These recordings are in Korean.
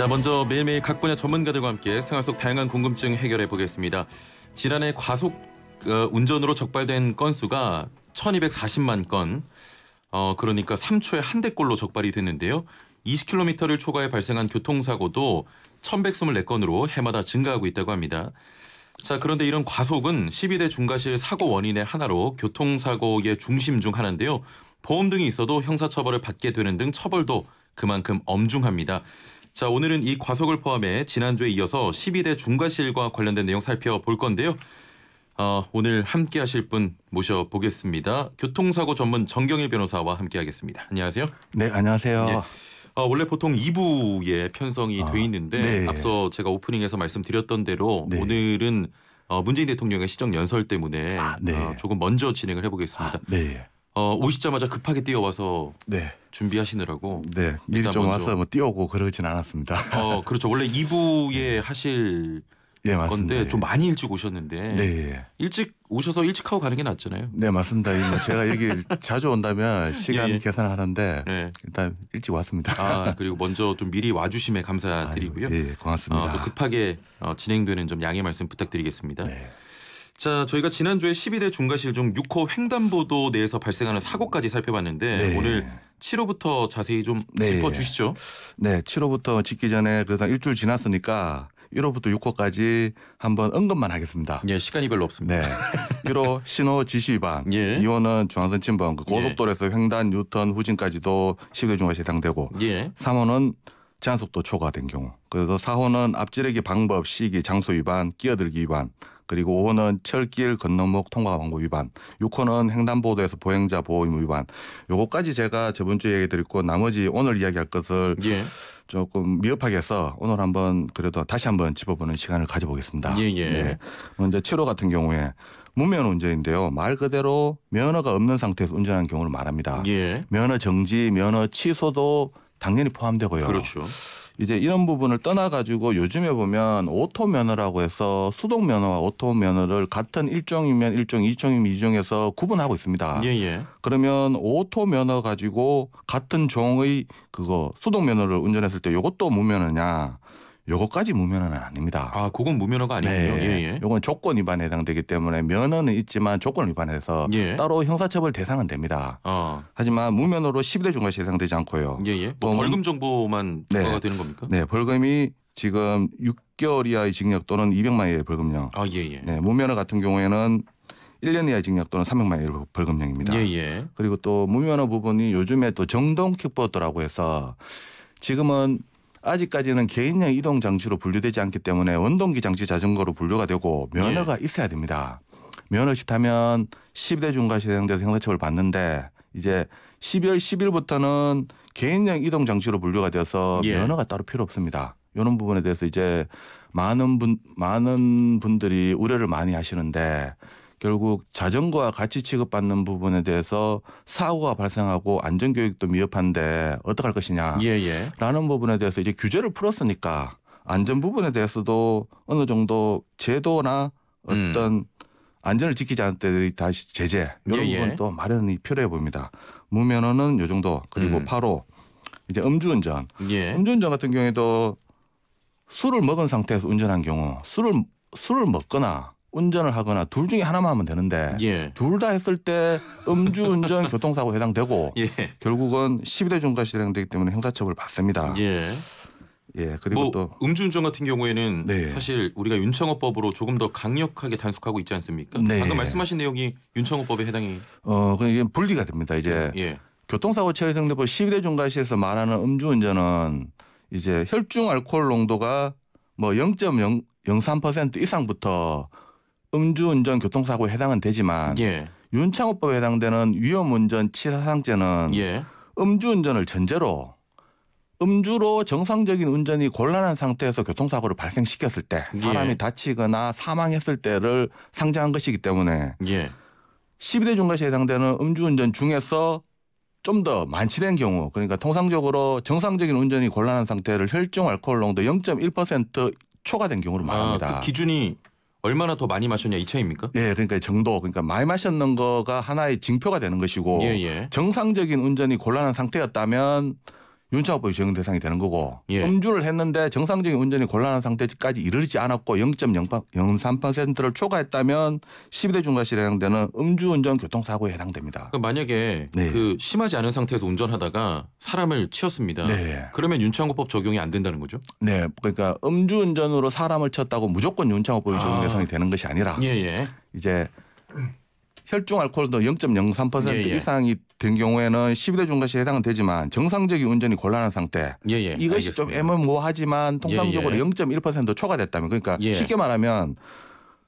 자, 먼저 매일매일 각 분야 전문가들과 함께 생활 속 다양한 궁금증 해결해 보겠습니다. 지난해 과속 운전으로 적발된 건수가 1240만 건, 그러니까 3초에 한 대꼴로 적발이 됐는데요. 20km를 초과해 발생한 교통사고도 1124건으로 해마다 증가하고 있다고 합니다. 자, 그런데 이런 과속은 12대 중과실 사고 원인의 하나로 교통사고의 중심 중 하나인데요. 보험 등이 있어도 형사처벌을 받게 되는 등 처벌도 그만큼 엄중합니다. 자, 오늘은 이 과속을 포함해 지난주에 이어서 12대 중과실과 관련된 내용 살펴볼 건데요. 오늘 함께 하실 분 모셔보겠습니다. 교통사고 전문 정경일 변호사와 함께 하겠습니다. 안녕하세요. 네, 안녕하세요. 예. 원래 보통 2부에 편성이 돼 있는데 네. 앞서 제가 오프닝에서 말씀드렸던 대로 네. 오늘은 문재인 대통령의 시정 연설 때문에 네. 조금 먼저 진행을 해보겠습니다. 네. 오시자마자 급하게 뛰어와서 네. 준비하시느라고. 네. 미리 좀 먼저. 와서 뭐 뛰어오고 그러진 않았습니다. 그렇죠. 원래 2부에 하실 예, 맞습니다. 건데 좀 예. 많이 일찍 오셨는데 네. 일찍 오셔서 일찍 하고 가는 게 낫잖아요. 네, 맞습니다. 제가 여기 자주 온다면 시간 예. 계산을 하는데 네. 일단 일찍 왔습니다. 그리고 먼저 좀 미리 와주심에 감사드리고요. 아유, 예, 고맙습니다. 또 급하게 진행되는 좀 양해 말씀 부탁드리겠습니다. 네. 자, 저희가 지난주에 12대 중과실 중 6호 횡단보도 내에서 발생하는 사고까지 살펴봤는데 네. 오늘 7호부터 자세히 좀 네. 짚어주시죠. 네, 7호부터 짓기 전에 그래도 일주일 지났으니까 1호부터 6호까지 한번 언급만 하겠습니다. 예, 시간이 별로 없습니다. 네. 1호 신호 지시 위반, 예. 2호는 중앙선 침범, 고속도로에서 횡단, 유턴, 후진까지도 12대 중과실에 해당되고, 예. 3호는 제한속도 초과된 경우, 그리고 4호는 앞지르기 방법, 시기, 장소 위반, 끼어들기 위반, 그리고 5호는 철길 건너목 통과 방법 위반, 6호는 횡단보도에서 보행자 보호 의무 위반. 요거까지 제가 저번 주에 얘기 드렸고 나머지 오늘 이야기할 것을 예. 조금 미흡하게 해서 오늘 한번 그래도 다시 한번 짚어보는 시간을 가져보겠습니다. 예, 예. 네. 먼저 7호 같은 경우에 무면 운전인데요. 말 그대로 면허가 없는 상태에서 운전하는 경우를 말합니다. 예. 면허 정지, 면허 취소도 당연히 포함되고요. 그렇죠. 이제 이런 부분을 떠나가지고 요즘에 보면 오토 면허라고 해서 수동 면허와 오토 면허를 같은 일종이면 일종, 이종이면 이종에서 구분하고 있습니다. 예, 예. 그러면 오토 면허 가지고 같은 종의 그거 수동 면허를 운전했을 때 이것도 무면허냐? 요거까지 무면허는 아닙니다. 그건 무면허가 아니군요. 네. 예, 예. 요건 조건 위반에 해당되기 때문에 면허는 있지만 조건 위반해서 예. 따로 형사처벌 대상은 됩니다. 하지만 무면허로 12대 중과실에 해당되지 않고요. 예, 예. 또 벌금 정도만 부과가 네. 되는 겁니까? 네, 벌금이 지금 6개월 이하의 징역 또는 200만 원의 벌금형. 예, 예. 네, 무면허 같은 경우에는 1년 이하의 징역 또는 300만 원의 벌금형입니다. 예, 예. 그리고 또 무면허 부분이 요즘에 또 정동 킥보드라고 해서 지금은 아직까지는 개인용 이동 장치로 분류되지 않기 때문에 원동기 장치 자전거로 분류가 되고 면허가 있어야 됩니다. 면허 없이 타면 12대 중과실에 해당돼서 형사처벌 받는데 이제 12월 10일부터는 개인용 이동 장치로 분류가 되어서 예. 면허가 따로 필요 없습니다. 이런 부분에 대해서 이제 많은 분들이 우려를 많이 하시는데 결국 자전거와 같이 취급받는 부분에 대해서 사고가 발생하고 안전교육도 미흡한데 어떡할 것이냐 예, 예. 라는 부분에 대해서 이제 규제를 풀었으니까 안전 부분에 대해서도 어느 정도 제도나 어떤 안전을 지키지 않을 때 다시 제재 이런 예, 예. 부분 또 마련이 필요해 보입니다. 무면허는 요 정도. 그리고 8호 이제 음주운전. 예. 음주운전 같은 경우에도 술을 먹은 상태에서 운전한 경우 술을 먹거나 운전을 하거나 둘 중에 하나만 하면 되는데 예. 둘 다 했을 때 음주운전 교통사고 해당되고 예. 결국은 12대 중과실에 해당되기 때문에 형사처벌 받습니다. 예. 예, 그리고 또 음주운전 같은 경우에는 네. 사실 우리가 윤창호법으로 조금 더 강력하게 단속하고 있지 않습니까? 네. 방금 말씀하신 내용이 윤창호법에 해당이 이게 분리가 됩니다. 이제 예. 교통사고 처리성대법 12대 중과실에서 말하는 음주운전은 이제 혈중 알코올 농도가 뭐 0.03% 이상부터 음주운전 교통사고에 해당은 되지만 예. 윤창호법에 해당되는 위험운전 치사상죄는 예. 음주운전을 전제로 음주로 정상적인 운전이 곤란한 상태에서 교통사고를 발생시켰을 때 사람이 예. 다치거나 사망했을 때를 상정한 것이기 때문에 예. 12대 중과실에 해당되는 음주운전 중에서 좀 더 만취된 경우 그러니까 통상적으로 정상적인 운전이 곤란한 상태를 혈중 알코올 농도 0.1% 초과된 경우를 말합니다. 그 기준이 얼마나 더 많이 마셨냐 이 차이입니까? 예, 그러니까 정도, 그러니까 많이 마셨는 거가 하나의 징표가 되는 것이고 예, 예. 정상적인 운전이 곤란한 상태였다면 윤창호법이 적용 대상이 되는 거고 예. 음주를 했는데 정상적인 운전이 곤란한 상태까지 이르지 않았고 0.03%를 초과했다면 12대 중과실에 해당되는 음주운전 교통사고에 해당됩니다. 그러니까 만약에 네. 그 심하지 않은 상태에서 운전하다가 사람을 치었습니다. 네. 그러면 윤창호법 적용이 안 된다는 거죠? 네, 그러니까 음주운전으로 사람을 쳤다고 무조건 윤창호법이 적용 대상이 되는 것이 아니라 예예. 이제 혈중 알코올도 0.03% 예, 예. 이상이 된 경우에는 12대 중과실에 해당은 되지만 정상적인 운전이 곤란한 상태 예예. 이것이 좀 애매모호하지만 통상적으로 예, 예. 0.1% 초과됐다면 그러니까 예. 쉽게 말하면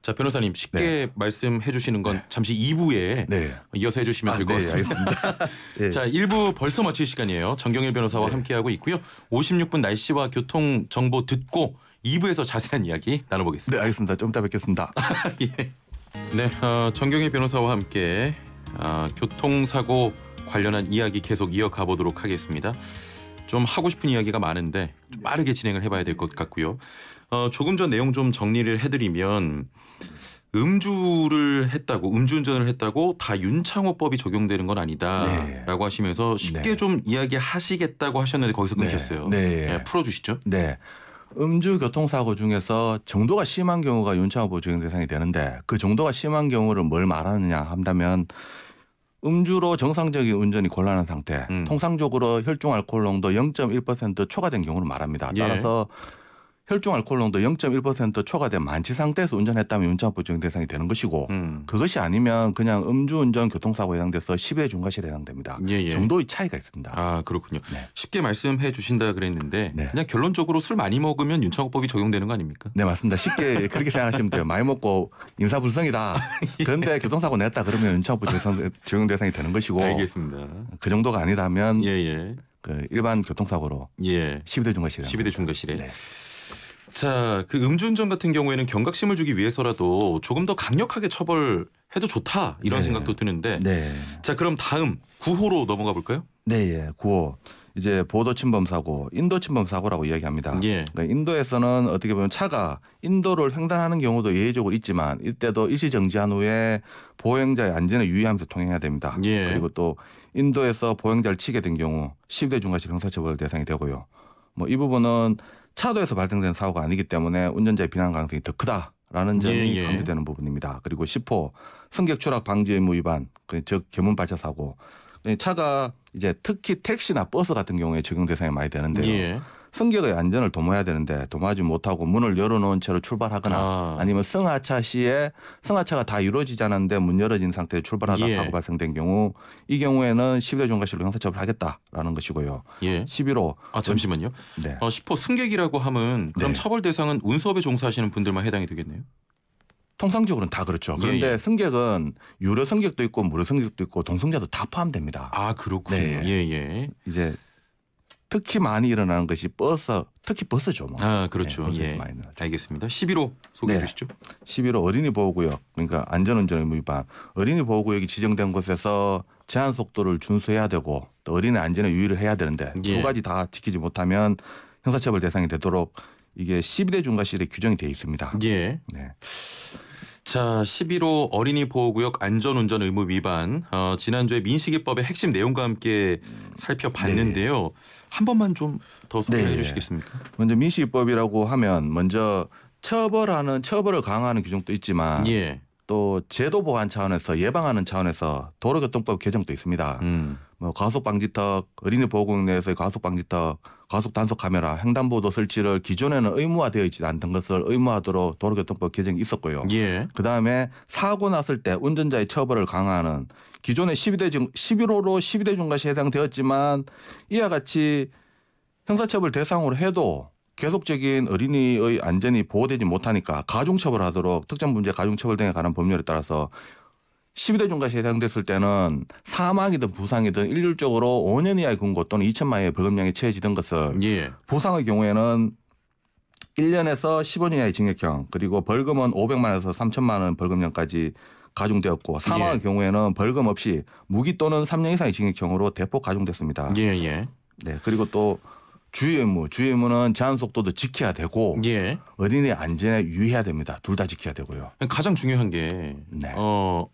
자 변호사님 쉽게 말씀해 주시는 건 잠시 2부에 네. 이어서 해주시면 될 것 네, 같습니다. 알겠습니다. 예. 자 1부 벌써 마칠 시간이에요. 정경일 변호사와 네. 함께하고 있고요. 56분 날씨와 교통 정보 듣고 2부에서 자세한 이야기 나눠보겠습니다. 네, 알겠습니다. 좀 이따 뵙겠습니다. 예. 네, 정경일 변호사와 함께 교통사고 관련한 이야기 계속 이어가 보도록 하겠습니다. 좀 하고 싶은 이야기가 많은데 좀 빠르게 진행을 해봐야 될 것 같고요. 조금 전 내용 좀 정리를 해드리면 음주운전을 했다고 다 윤창호법이 적용되는 건 아니다라고 하시면서 쉽게 네. 좀 이야기하시겠다고 하셨는데 거기서 끊겼어요. 네. 풀어주시죠. 네. 음주 교통사고 중에서 정도가 심한 경우가 윤창호법 적용 대상이 되는데 그 정도가 심한 경우를 뭘 말하느냐 한다면 음주로 정상적인 운전이 곤란한 상태 통상적으로 혈중 알코올 농도 0.1% 초과된 경우를 말합니다. 예. 따라서 혈중 알코올 농도 0.1% 초과된 만취 상태에서 운전했다면 윤창호법 적용 대상이 되는 것이고 그것이 아니면 그냥 음주운전 교통사고에 해당돼서 10회 중과실에 해당됩니다. 예. 정도의 차이가 있습니다. 아 그렇군요. 네. 쉽게 말씀해 주신다 그랬는데 네. 그냥 결론적으로 술 많이 먹으면 윤창호법이 적용되는 거 아닙니까? 네, 맞습니다. 쉽게 그렇게 생각하시면 돼요. 많이 먹고 인사불성이다. 그런데 교통사고 냈다 그러면 윤창호법 적용 대상이 되는 것이고 알겠습니다. 그 정도가 아니라면 예예. 그 일반 교통사고로 예. 12대 중과실에 12대 중과실에. 네. 자, 그 음주운전 같은 경우에는 경각심을 주기 위해서라도 조금 더 강력하게 처벌해도 좋다 이런 네. 생각도 드는데. 네. 자, 그럼 다음 9호로 넘어가 볼까요? 네, 예. 9호. 이제 보도 침범 사고, 인도 침범 사고라고 이야기합니다. 예. 그러니까 인도에서는 어떻게 보면 차가 인도를 횡단하는 경우도 예외적으로 있지만 이때도 일시 정지한 후에 보행자의 안전에 유의하면서 통행해야 됩니다. 예. 그리고 또 인도에서 보행자를 치게 된 경우 10대 중과실 형사처벌 대상이 되고요. 뭐 이 부분은 차도에서 발생된 사고가 아니기 때문에 운전자의 비난 가능성이 더 크다라는 점이 예. 강조되는 부분입니다. 그리고 10호 승객 추락 방지 의무 위반, 즉 계문 발차 사고. 차가 이제 특히 택시나 버스 같은 경우에 적용 대상이 많이 되는데요. 예. 승객의 안전을 도모해야 되는데 도모하지 못하고 문을 열어놓은 채로 출발하거나 아니면 승하차 시에 승하차가 다 이루어지지 않았는데 문 열어진 상태에 출발하다 예. 사고 발생된 경우 이 경우에는 10대 중과실로 형사처벌하겠다라는 것이고요. 예. 11호. 잠시만요. 네. 10호 승객이라고 하면 그럼 네. 처벌 대상은 운수업에 종사하시는 분들만 해당이 되겠네요. 통상적으로는 다 그렇죠. 그런데 예. 승객은 유료 승객도 있고 무료 승객도 있고 동승자도 다 포함됩니다. 아 그렇군요. 네. 예예. 이제 특히 많이 일어나는 것이 특히 버스죠. 뭐. 아 그렇죠. 네, 버스에서 예. 많이 일어나죠. 알겠습니다. 11호 소개해 네. 주시죠. 11호 어린이 보호구역, 그러니까 안전운전 의무 위반. 어린이 보호구역이 지정된 곳에서 제한 속도를 준수해야 되고 또 어린이 안전에 유의를 해야 되는데 예. 두 가지 다 지키지 못하면 형사처벌 대상이 되도록 이게 12대 중과실에 규정이 되어 있습니다. 예. 네. 자, 11호 어린이 보호구역 안전운전 의무 위반. 지난주에 민식이법의 핵심 내용과 함께 살펴봤는데요. 한 번만 좀 더 소개해 네. 주시겠습니까? 먼저 민식이법이라고 하면 먼저 처벌을 강화하는 규정도 있지만 예. 또 제도 보완 차원에서 예방하는 차원에서 도로교통법 개정도 있습니다. 뭐 과속 방지턱, 어린이 보호구역 내에서의 과속 방지턱, 과속 단속 카메라, 횡단보도 설치를 기존에는 의무화되어 있지 않던 것을 의무화하도록 도로교통법 개정이 있었고요. 예. 그다음에 사고 났을 때 운전자의 처벌을 강화하는 기존의 11호로 12대 중과시 해당되었지만 이와 같이 형사처벌 대상으로 해도 계속적인 어린이의 안전이 보호되지 못하니까 가중처벌하도록 특정 문제 가중처벌 등에 관한 법률에 따라서 12대 중과시에 해당됐을 때는 사망이든 부상이든 일률적으로 5년 이하의 금고 또는 2천만 원의 벌금형에 처해지던 것을 예. 부상의 경우에는 1년에서 15년 이하의 징역형 그리고 벌금은 500만 원에서 3천만 원 벌금형까지 가중되었고 사망의 경우에는 벌금 없이 무기 또는 3년 이상의 징역형으로 대폭 가중됐습니다. 예. 예. 네, 그리고 또 주의 의무는 제한 속도도 지켜야 되고 예. 어린이 안전에 유의해야 됩니다. 둘 다 지켜야 되고요. 가장 중요한 게 네.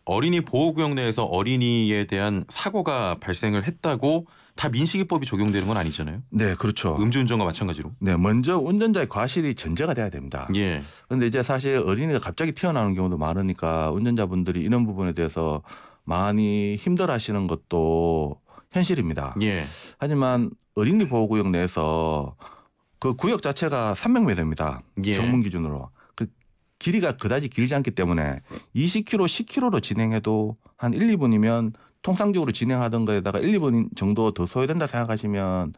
어린이 보호구역 내에서 어린이에 대한 사고가 발생을 했다고 다 민식이법이 적용되는 건 아니잖아요. 네, 그렇죠. 음주운전과 마찬가지로. 네, 먼저 운전자의 과실이 전제가 돼야 됩니다. 예. 그런데 이제 사실 어린이가 갑자기 튀어나오는 경우도 많으니까 운전자분들이 이런 부분에 대해서 많이 힘들어하시는 것도 현실입니다. 예. 하지만 어린이 보호구역 내에서 그 구역 자체가 300m입니다. 예. 정문 기준으로. 그 길이가 그다지 길지 않기 때문에 20km, 10km로 진행해도 한 1, 2분이면 통상적으로 진행하던 거에다가 1, 2분 정도 더 소요된다 생각하시면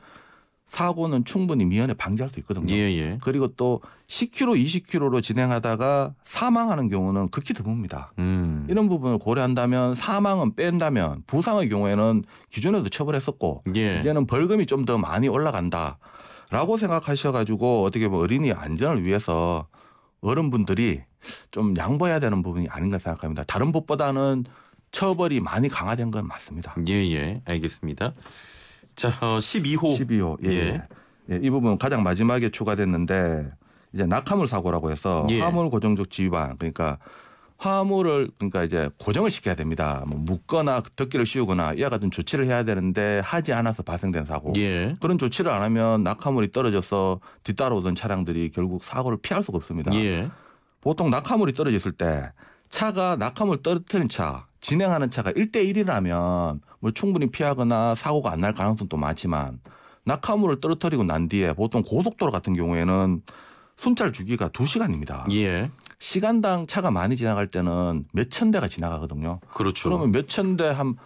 사고는 충분히 미연에 방지할 수 있거든요. 예. 그리고 또 10km, 20km로 진행하다가 사망하는 경우는 극히 드뭅니다. 이런 부분을 고려한다면 사망은 뺀다면 부상의 경우에는 기존에도 처벌했었고 예. 이제는 벌금이 좀 더 많이 올라간다라고 생각하셔가지고 어떻게 보면 어린이 안전을 위해서 어른분들이 좀 양보해야 되는 부분이 아닌가 생각합니다. 다른 법보다는 처벌이 많이 강화된 건 맞습니다. 예. 알겠습니다. 자, 12호. 12호. 예. 이 부분 가장 마지막에 추가됐는데 이제 낙하물 사고라고 해서 예. 화물 고정적 지휘반 그러니까 화물을 그러니까 이제 고정을 시켜야 됩니다. 뭐 묶거나 덮개를 씌우거나 이와 같은 조치를 해야 되는데 하지 않아서 발생된 사고. 예. 그런 조치를 안 하면 낙하물이 떨어져서 뒤따라오던 차량들이 결국 사고를 피할 수가 없습니다. 예. 보통 낙하물이 떨어졌을 때 차가 낙하물 떨어뜨린 차 진행하는 차가 1대1이라면 뭐 충분히 피하거나 사고가 안 날 가능성도 많지만 낙하물을 떨어뜨리고 난 뒤에 보통 고속도로 같은 경우에는 순찰 주기가 2시간입니다. 예. 시간당 차가 많이 지나갈 때는 몇천 대가 지나가거든요. 그렇죠. 그러면 몇천 대 한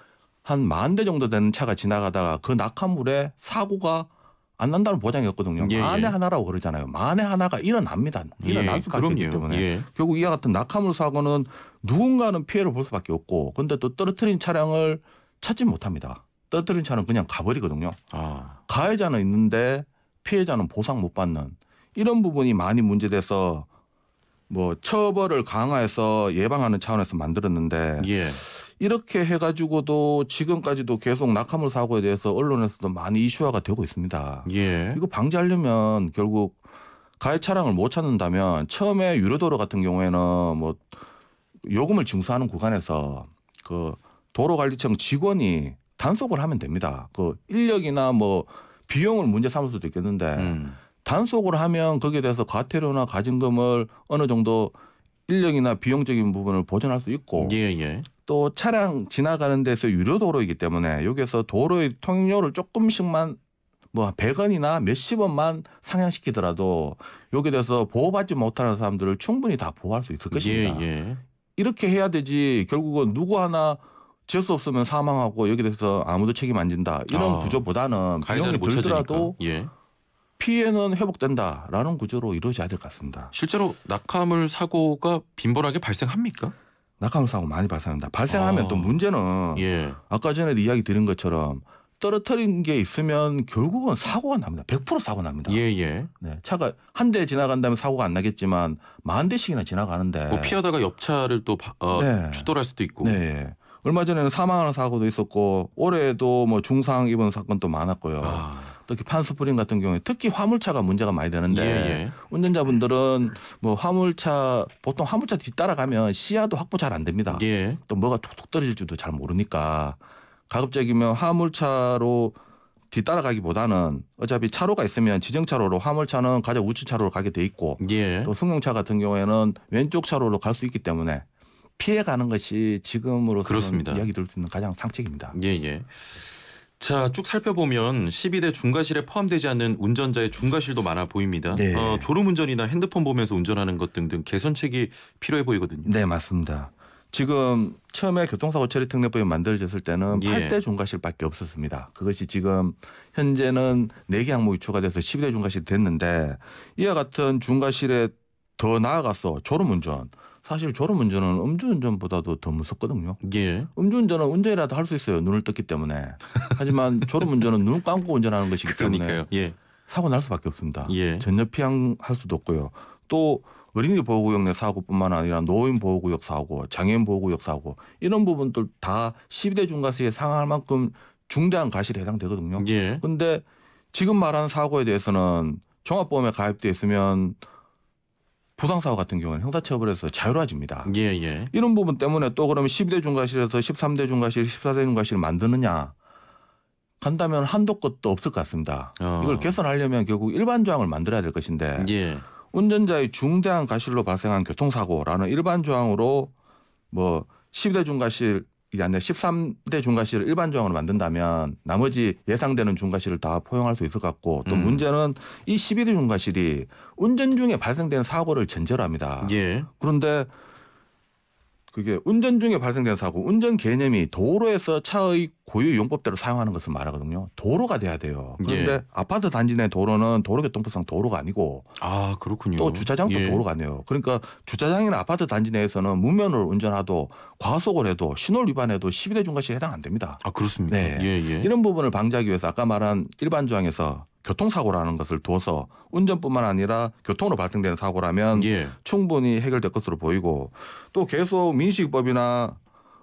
10,000대 정도 되는 차가 지나가다가 그 낙하물에 사고가 안 난다는 보장이 없거든요. 예. 만에 하나라고 그러잖아요. 만에 하나가 일어납니다. 일어날 수밖에 없기 때문에. 예. 결국 이와 같은 낙하물 사고는 누군가는 피해를 볼 수밖에 없고 근데 또 떨어뜨린 차량을 찾지 못합니다. 떨어뜨린 차는 그냥 가버리거든요. 가해자는 있는데 피해자는 보상 못 받는 이런 부분이 많이 문제돼서 뭐 처벌을 강화해서 예방하는 차원에서 만들었는데 예. 이렇게 해가지고도 지금까지도 계속 낙하물 사고에 대해서 언론에서도 많이 이슈화가 되고 있습니다. 예. 이거 방지하려면 결국 가해 차량을 못 찾는다면 처음에 유료도로 같은 경우에는 뭐 요금을 징수하는 구간에서 그 도로관리청 직원이 단속을 하면 됩니다. 그 인력이나 뭐 비용을 문제 삼을 수도 있겠는데 단속을 하면 거기에 대해서 과태료나 가징금을 어느 정도 인력이나 비용적인 부분을 보전할 수 있고 예. 또 차량 지나가는 데서 유료도로이기 때문에 여기에서 도로의 통행료를 조금씩만 뭐 100원이나 몇십 원만 상향시키더라도 여기에 대해서 보호받지 못하는 사람들을 충분히 다 보호할 수 있을 것입니다. 예. 이렇게 해야 되지 결국은 누구 하나 재수 없으면 사망하고 여기에 대해서 아무도 책임 안 진다. 이런 구조보다는 비용이 못 들더라도 예. 피해는 회복된다라는 구조로 이루어져야 될 것 같습니다. 실제로 낙하물 사고가 빈번하게 발생합니까? 낙하물 사고 많이 발생합니다. 발생하면 또 문제는 예. 아까 전에 이야기 드린 것처럼 떨어뜨린 게 있으면 결국은 사고가 납니다. 100% 사고 납니다. 예. 네, 차가 한 대 지나간다면 사고가 안 나겠지만 10,000대씩이나 지나가는데 뭐 피하다가 옆차를 또 네. 추돌할 수도 있고. 네. 얼마 전에는 사망하는 사고도 있었고 올해도 뭐 중상 입은 사건도 많았고요. 특히 판스프링 같은 경우에 특히 화물차가 문제가 많이 되는데 운전자분들은 뭐 화물차 보통 화물차 뒤따라가면 시야도 확보 잘 안 됩니다. 예. 또 뭐가 툭툭 떨어질 줄도 잘 모르니까 가급적이면 화물차로 뒤따라가기보다는 어차피 차로가 있으면 지정차로로 화물차는 가장 우측 차로로 가게 돼 있고 또 승용차 같은 경우에는 왼쪽 차로로 갈 수 있기 때문에 피해가는 것이 지금으로서는 이야기 들을 수 있는 가장 상책입니다. 예. 자, 쭉 살펴보면 12대 중과실에 포함되지 않는 운전자의 중과실도 많아 보입니다. 네. 졸음운전이나 핸드폰 보면서 운전하는 것 등등 개선책이 필요해 보이거든요. 네, 맞습니다. 지금 처음에 교통사고 처리 특례법이 만들어졌을 때는 8대 중과실밖에 없었습니다. 그것이 지금 현재는 4개 항목이 추가돼서 12대 중과실이 됐는데 이와 같은 중과실에 더 나아가서 졸음운전. 사실 졸음운전은 음주운전보다도 더 무섭거든요. 예. 음주운전은 운전이라도 할 수 있어요. 눈을 떴기 때문에. 하지만 졸음운전은 눈 감고 운전하는 것이기 때문에 사고 날 수밖에 없습니다. 전혀 피할 수도 없고요. 또 어린이 보호구역 내 사고뿐만 아니라 노인 보호구역 사고, 장애인 보호구역 사고 이런 부분들 다 12대 중과실에 상응할 만큼 중대한 과실에 해당되거든요. 그런데 지금 말하는 사고에 대해서는 종합보험에 가입돼 있으면 부상사고 같은 경우는 형사처벌에서 자유로워집니다. 예, 예. 이런 부분 때문에 또 그러면 12대 중과실에서 13대 중과실, 14대 중과실을 만드느냐 간다면 한도 끝도 없을 것 같습니다. 이걸 개선하려면 결국 일반 조항을 만들어야 될 것인데 예. 운전자의 중대한 과실로 발생한 교통사고라는 일반 조항으로 뭐 12대 중과실이 아니라 13대 중과실을 일반 조항으로 만든다면 나머지 예상되는 중과실을 다 포용할 수 있을 것 같고 또 문제는 이 12대 중과실이 운전 중에 발생된 사고를 전제로 합니다. 예. 그런데 그게 운전 중에 발생된 사고, 운전 개념이 도로에서 차의 고유 용법대로 사용하는 것을 말하거든요. 도로가 돼야 돼요. 그런데 예. 아파트 단지 내 도로는 도로교통법상 도로가 아니고 아, 그렇군요. 또 주차장도 예. 도로가 아니에요. 그러니까 주차장이나 아파트 단지 내에서는 무면허로 운전하도 과속을 해도 신호 위반해도 12대 중과실에 해당 안 됩니다. 아, 그렇습니까? 네. 예, 예. 이런 부분을 방지하기 위해서 아까 말한 일반 조항에서 교통사고라는 것을 두어서 운전뿐만 아니라 교통으로 발생되는 사고라면 예. 충분히 해결될 것으로 보이고 또 계속 민식법이나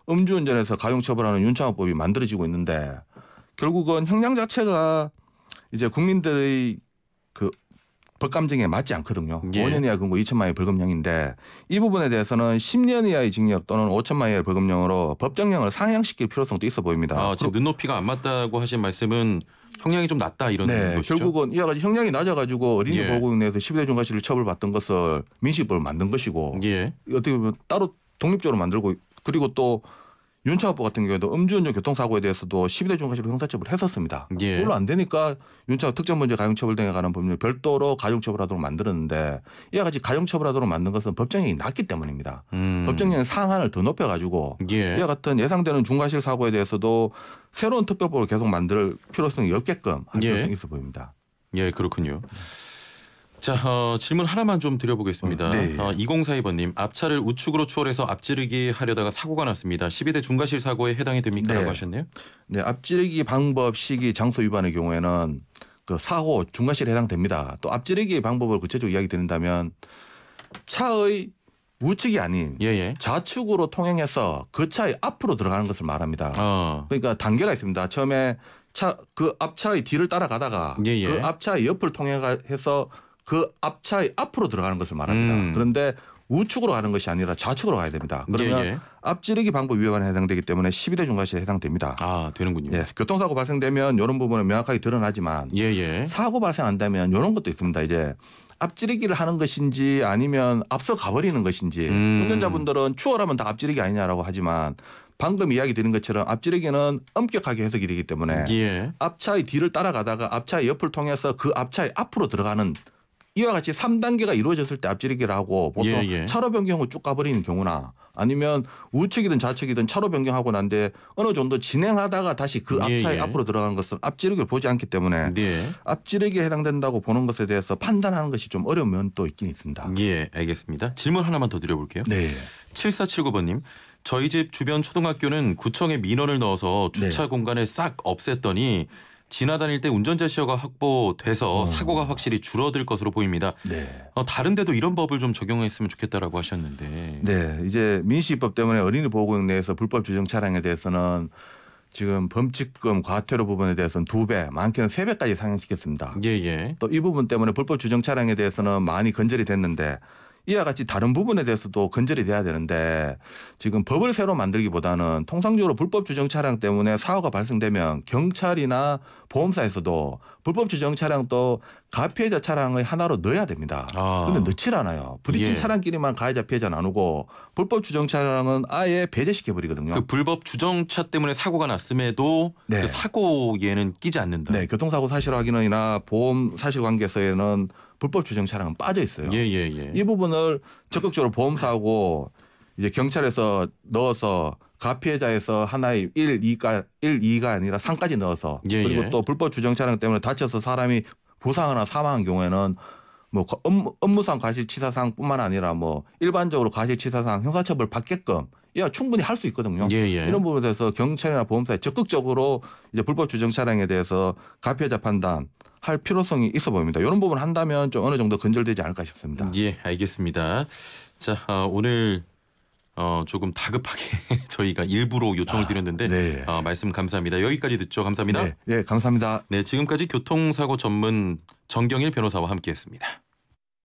음주운전에서 가중처벌하는 윤창호법이 만들어지고 있는데 결국은 형량 자체가 이제 국민들의 그 법감정에 맞지 않거든요. 예. 5년 이하 금고 2천만 원의 벌금형인데 이 부분에 대해서는 10년 이하의 징역 또는 5천만 원의 벌금형으로 법정형을 상향시킬 필요성도 있어 보입니다. 아, 지금 눈높이가 안 맞다고 하신 말씀은 형량이 좀 낮다 이런 네, 것이죠. 결국은 이와 같이 형량이 낮아가지고 어린이 예. 보호구역 내에서 12대 중과실을 처벌받던 것을 민식법을 만든 것이고 예. 어떻게 보면 따로 독립적으로 만들고 그리고 또 윤창호법 같은 경우에도 음주운전 교통사고에 대해서도 12대 중과실로 형사처벌을 했었습니다. 예. 그걸로 안 되니까 윤창호 특정범죄 가중처벌 등에 관한 법률 별도로 가중처벌하도록 만들었는데 이와 같이 가중처벌하도록 만든 것은 법정형이 낮기 때문입니다. 법정형 상한을 더 높여가지고 예. 이와 같은 예상되는 중과실 사고에 대해서도 새로운 특별법을 계속 만들 필요성이 없게끔 할 예. 필요성이 있어 보입니다. 예, 그렇군요. 자, 질문 하나만 좀 드려보겠습니다. 네. 2042번님, 앞차를 우측으로 추월해서 앞지르기 하려다가 사고가 났습니다. 12대 중과실 사고에 해당이 됩니까? 라고 네. 하셨네요. 네, 앞지르기 방법, 시기, 장소 위반의 경우에는 그 사고 중과실에 해당됩니다. 또 앞지르기 방법을 구체적으로 이야기 드린다면 차의 우측이 아닌 예, 예. 좌측으로 통행해서 그 차의 앞으로 들어가는 것을 말합니다. 그러니까 단계가 있습니다. 처음에 그 앞차의 뒤를 따라가다가 예, 예. 그 앞차의 옆을 통해서 그 앞차의 앞으로 들어가는 것을 말합니다. 그런데 우측으로 가는 것이 아니라 좌측으로 가야 됩니다. 그러면 예, 예. 앞지르기 방법 위반에 해당되기 때문에 12대 중과실에 해당됩니다. 아, 되는군요. 예, 교통사고 발생되면 이런 부분은 명확하게 드러나지만 예, 예. 사고 발생한다면 이런 것도 있습니다. 이제 앞지르기를 하는 것인지 아니면 앞서 가버리는 것인지 운전자분들은 추월하면 다 앞지르기 아니냐라고 하지만 방금 이야기 드린 것처럼 앞지르기는 엄격하게 해석이 되기 때문에 예. 앞차의 뒤를 따라가다가 앞차의 옆을 통해서 그 앞차의 앞으로 들어가는 이와 같이 3단계가 이루어졌을 때 앞지르기를 하고 보통 예, 예. 차로 변경후 쭉 가버리는 경우나 아니면 우측이든 좌측이든 차로 변경하고 난데 어느 정도 진행하다가 다시 그 예, 앞차의 예. 앞으로 들어가는 것은 앞지르기를 보지 않기 때문에 네. 앞지르기에 해당된다고 보는 것에 대해서 판단하는 것이 좀 어려운 면도 있긴 있습니다. 예, 알겠습니다. 질문 하나만 더 드려볼게요. 네. 7479번님. 저희 집 주변 초등학교는 구청에 민원을 넣어서 주차 네. 공간을 싹 없앴더니 지나다닐 때 운전자 시야가 확보돼서 사고가 확실히 줄어들 것으로 보입니다. 네. 다른 데도 이런 법을 좀 적용했으면 좋겠다라고 하셨는데. 네. 이제 민식이법 때문에 어린이 보호구역 내에서 불법 주정 차량에 대해서는 지금 범칙금 과태료 부분에 대해서는 2배, 많게는 3배까지 상향시켰습니다. 예, 예. 또 이 부분 때문에 불법 주정 차량에 대해서는 많이 건절이 됐는데 이와 같이 다른 부분에 대해서도 건절이 돼야 되는데 지금 법을 새로 만들기보다는 통상적으로 불법 주정 차량 때문에 사고가 발생되면 경찰이나 보험사에서도 불법 주정 차량도 가피해자 차량의 하나로 넣어야 됩니다. 그런데 넣질 않아요. 부딪힌 예. 차량끼리만 가해자 피해자 나누고 불법 주정 차량은 아예 배제시켜 버리거든요. 그 불법 주정차 때문에 사고가 났음에도 네. 그 사고에는 끼지 않는다. 네, 교통사고 사실 확인이나 보험 사실관계서에는 불법 주정 차량은 빠져 있어요. 예, 예, 예. 이 부분을 적극적으로 보험사하고 이제 경찰에서 넣어서 가피해자에서 하나의 1, 2가 아니라 3까지 넣어서 예, 그리고 예. 또 불법 주정 차량 때문에 다쳐서 사람이 부상하거나 사망한 경우에는 뭐 업무상 과실치사상뿐만 아니라 뭐 일반적으로 과실치사상 형사처벌 받게끔 이야 충분히 할 수 있거든요. 예, 예. 이런 부분에 대해서 경찰이나 보험사에 적극적으로 이제 불법 주정 차량에 대해서 가피해자 판단 할 필요성이 있어 보입니다. 이런 부분 한다면 좀 어느 정도 근절되지 않을까 싶습니다. 예, 알겠습니다. 자, 오늘 조금 다급하게 저희가 일부러 요청을 드렸는데 네. 말씀 감사합니다. 여기까지 듣죠. 감사합니다. 네, 감사합니다. 네, 지금까지 교통사고 전문 정경일 변호사와 함께했습니다.